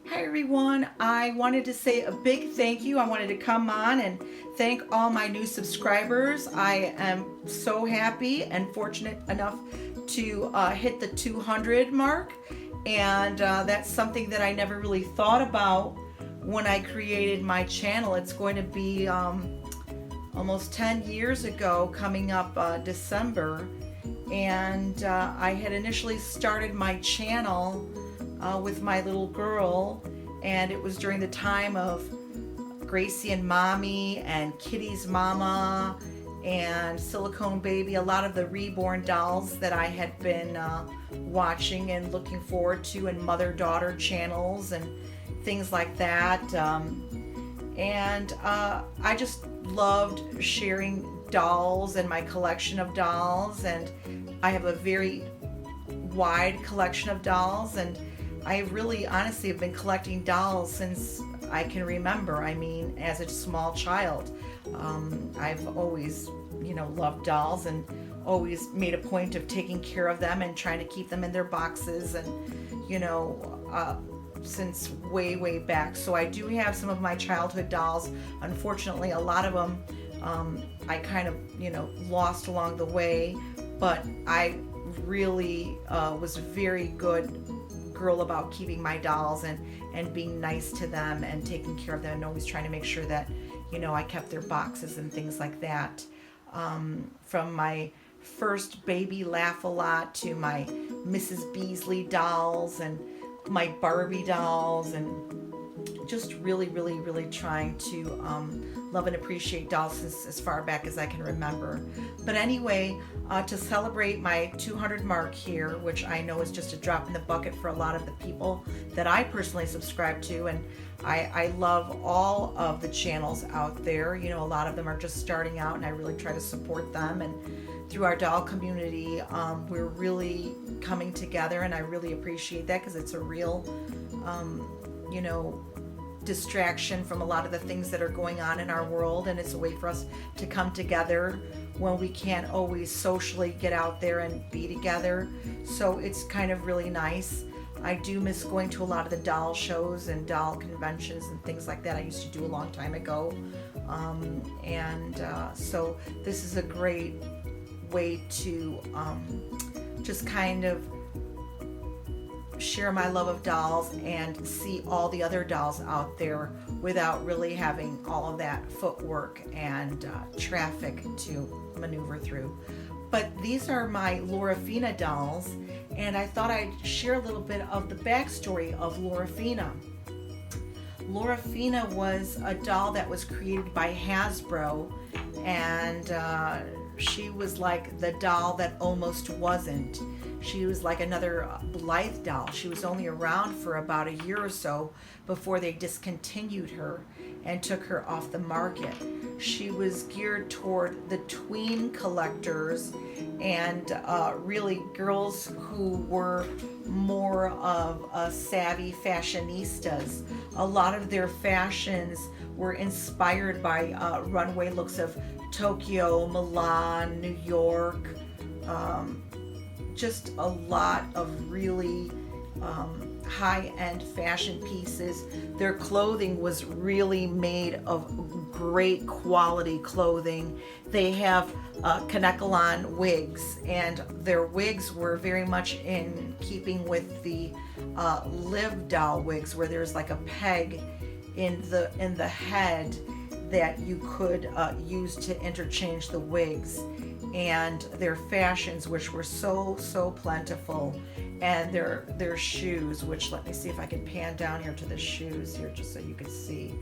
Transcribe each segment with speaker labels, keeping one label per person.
Speaker 1: Hi everyone, I wanted to say a big thank you. I wanted to come on and thank all my new subscribers. I am so happy and fortunate enough to hit the 200 mark, and that's something that I never really thought about when I created my channel. It's going to be almost 10 years ago, coming up December, and I had initially started my channel with my little girl, and it was during the time of Gracie and Mommy and Kitty's Mama and Silicone Baby, a lot of the reborn dolls that I had been watching and looking forward to, and mother-daughter channels and things like that. And I just loved sharing dolls and my collection of dolls, and I have a very wide collection of dolls, and I really honestly have been collecting dolls since I can remember. I mean, as a small child, I've always, loved dolls and always made a point of taking care of them and trying to keep them in their boxes, and since way back. So I do have some of my childhood dolls. Unfortunately, a lot of them I kind of lost along the way, but I really was very good girl about keeping my dolls and being nice to them and taking care of them, and always trying to make sure that I kept their boxes and things like that. From my first Baby Laugh-A-Lot to my Mrs. Beasley dolls and my Barbie dolls, and just really trying to love and appreciate dolls since as far back as I can remember. But anyway, to celebrate my 200 mark here, which I know is just a drop in the bucket for a lot of the people that I personally subscribe to, and I love all of the channels out there. A lot of them are just starting out, and I really try to support them. And through our doll community, we're really coming together, and I really appreciate that, because it's a real distraction from a lot of the things that are going on in our world, and it's a way for us to come together when we can't always socially get out there and be together. So it's kind of really nice. I do miss going to a lot of the doll shows and doll conventions and things like that I used to do a long time ago. So this is a great way to just kind of share my love of dolls and see all the other dolls out there without really having all of that footwork and traffic to maneuver through. But these are my Lorafina dolls, and I thought I'd share a little bit of the backstory of Lorafina. Lorafina was a doll that was created by Hasbro, and she was like the doll that almost wasn't. She was like another Blythe doll. She was only around for about a year or so before they discontinued her and took her off the market. She was geared toward the tween collectors and really girls who were more of savvy fashionistas. A lot of their fashions were inspired by runway looks of Tokyo, Milan, New York, just a lot of really high-end fashion pieces. Their clothing was really made of great quality clothing. They have Kanekalon wigs, and their wigs were very much in keeping with the Live doll wigs, where there's like a peg in the head that you could use to interchange the wigs. And their fashions, which were so plentiful, and their shoes, which, let me see if I can pan down here to the shoes here just so you can see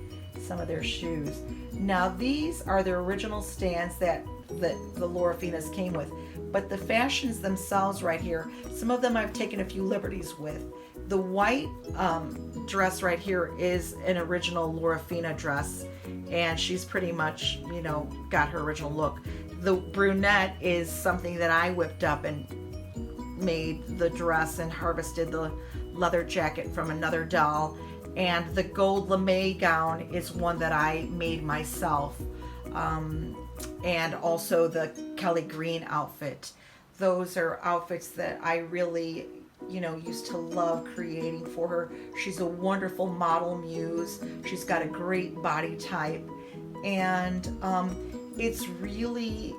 Speaker 1: some of their shoes. Now these are the original stands that the Lorafinas came with, but the fashions themselves right here, some of them I've taken a few liberties with. The white dress right here is an original Lorafina dress, and she's pretty much got her original look. The brunette is something that I whipped up and made the dress and harvested the leather jacket from another doll. And the gold lame gown is one that I made myself. And also the Kelly Green outfit. Those are outfits that I really used to love creating for her. She's a wonderful model muse. She's got a great body type, and it's really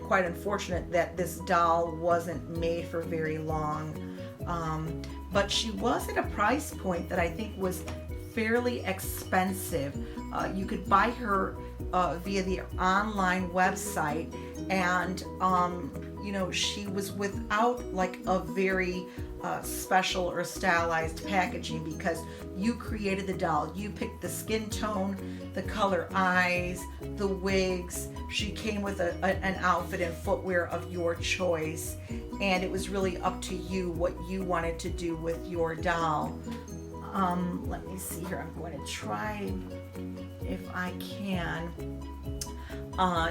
Speaker 1: quite unfortunate that this doll wasn't made for very long. But she was at a price point that I think was fairly expensive. You could buy her via the online website, and she was without like a very special or stylized packaging, because you created the doll. You picked the skin tone, the color eyes, the wigs. She came with an outfit and footwear of your choice, and it was really up to you what you wanted to do with your doll. Let me see here. I'm going to try, if I can,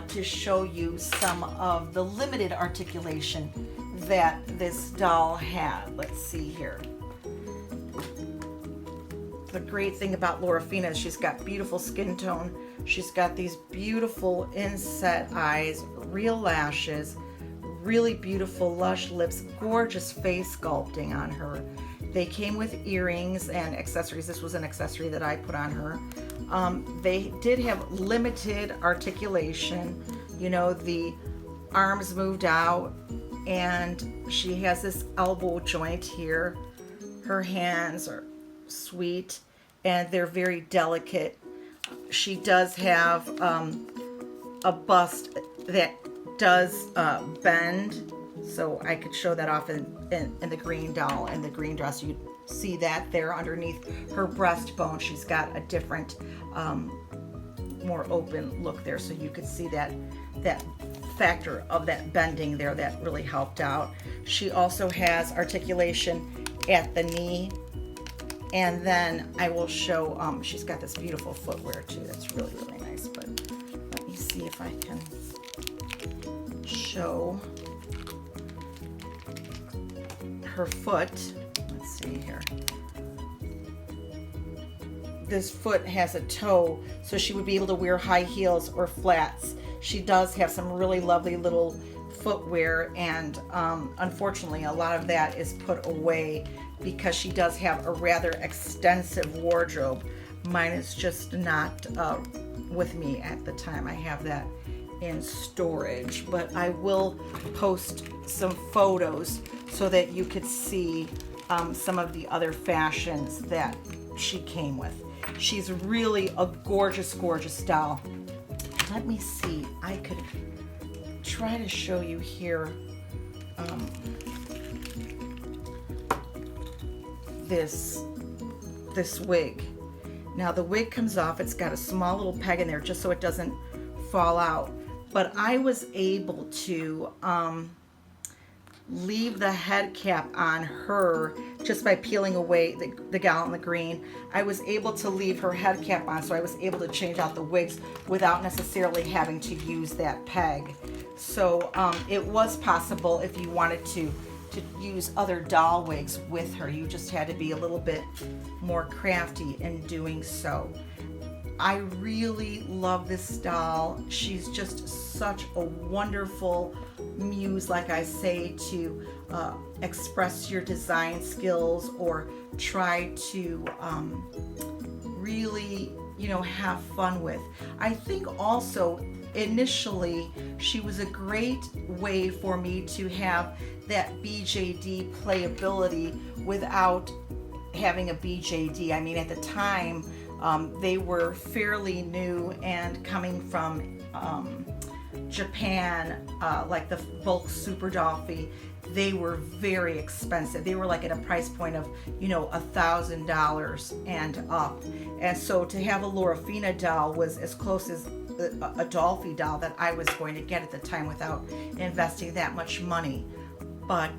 Speaker 1: to show you some of the limited articulation that this doll had. Let's see here. The great thing about Lorafina is she's got beautiful skin tone. She's got these beautiful inset eyes, real lashes, really beautiful lush lips, gorgeous face sculpting on her. They came with earrings and accessories. This was an accessory that I put on her. They did have limited articulation. The arms moved out, and she has this elbow joint here. Her hands are sweet, and they're very delicate. She does have a bust that does bend, so I could show that off in the green doll and the green dress. You see that there underneath her breastbone. She's got a different, more open look there, so you could see that factor of that bending there that really helped out. She also has articulation at the knee, and then I will show, she's got this beautiful footwear too that's really, really nice. But let me see if I can show her foot. Let's see here. This foot has a toe, so she would be able to wear high heels or flats. She does have some really lovely little footwear, and unfortunately a lot of that is put away because she does have a rather extensive wardrobe. Mine is just not with me at the time. I have that in storage, but I will post some photos so that you could see some of the other fashions that she came with. She's really a gorgeous, gorgeous doll. Let me see. I could try to show you here this wig. Now the wig comes off. It's got a small little peg in there just so it doesn't fall out. But I was able to leave the head cap on her just by peeling away the gal in the green. I was able to leave her head cap on, so I was able to change out the wigs without necessarily having to use that peg. So it was possible if you wanted to use other doll wigs with her. You just had to be a little bit more crafty in doing so. I really love this doll. She's just such a wonderful muse, like I say, to express your design skills or try to really, have fun with. I think also initially she was a great way for me to have that BJD playability without having a BJD. I mean, at the time, they were fairly new and coming from Japan, like the Volk Super Dolphy. They were very expensive. They were like at a price point of, $1,000 and up. And so to have a Lorafina doll was as close as a Dolphy doll that I was going to get at the time without investing that much money. But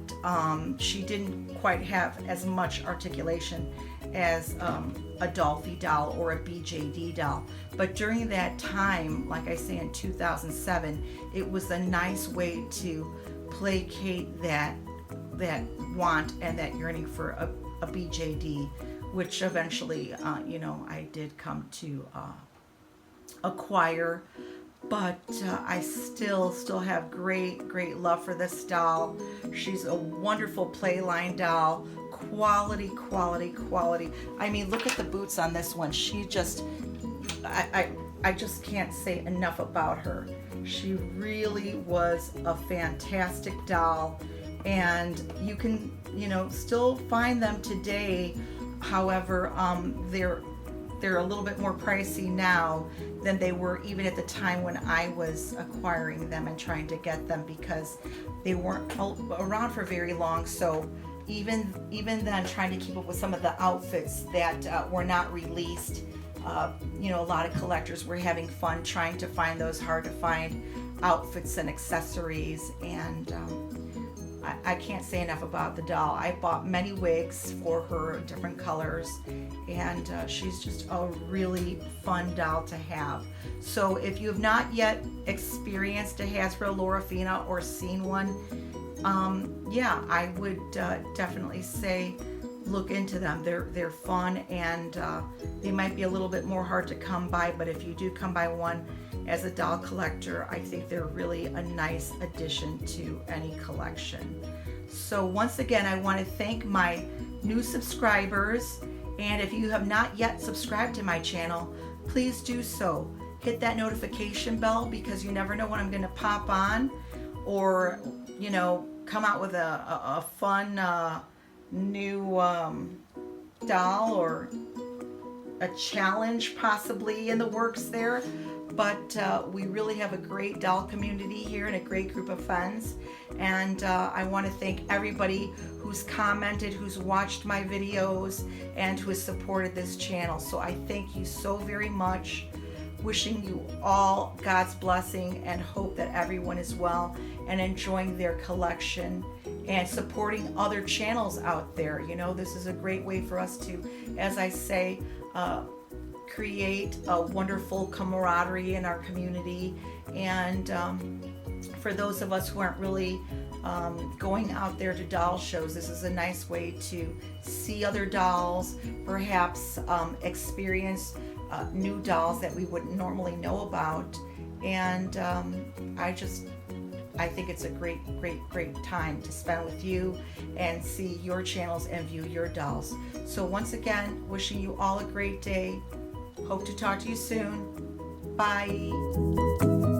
Speaker 1: she didn't quite have as much articulation as a Dolphy doll or a BJD doll. But during that time, like I say, in 2007, it was a nice way to placate that want and that yearning for a BJD, which eventually, I did come to acquire. but I still have great love for this doll. She's a wonderful playline doll. Quality, quality, quality. I mean, look at the boots on this one. She just, I just can't say enough about her. She really was a fantastic doll, and you can, still find them today. However, they're a little bit more pricey now than they were even at the time when I was acquiring them and trying to get them, because they weren't around for very long. So even then, trying to keep up with some of the outfits that were not released, a lot of collectors were having fun trying to find those hard to find outfits and accessories. And I can't say enough about the doll. I bought many wigs for her, different colors, and she's just a really fun doll to have. So if you have not yet experienced a Hasbro Lorafina or seen one, yeah, I would definitely say look into them. They're fun, and they might be a little bit more hard to come by, but if you do come by one as a doll collector, I think they're really a nice addition to any collection. So once again, I want to thank my new subscribers, and if you have not yet subscribed to my channel, please do so. Hit that notification bell, because you never know when I'm going to pop on, or come out with a fun new doll, or a challenge possibly in the works there. But we really have a great doll community here and a great group of friends. And I want to thank everybody who's commented, who's watched my videos, and who has supported this channel. So I thank you so very much. Wishing you all God's blessing, and hope that everyone is well and enjoying their collection and supporting other channels out there. This is a great way for us to, as I say, create a wonderful camaraderie in our community. And for those of us who aren't really going out there to doll shows, this is a nice way to see other dolls, perhaps experience new dolls that we wouldn't normally know about. And I think it's a great time to spend with you and see your channels and view your dolls. So once again, wishing you all a great day. Hope to talk to you soon. Bye.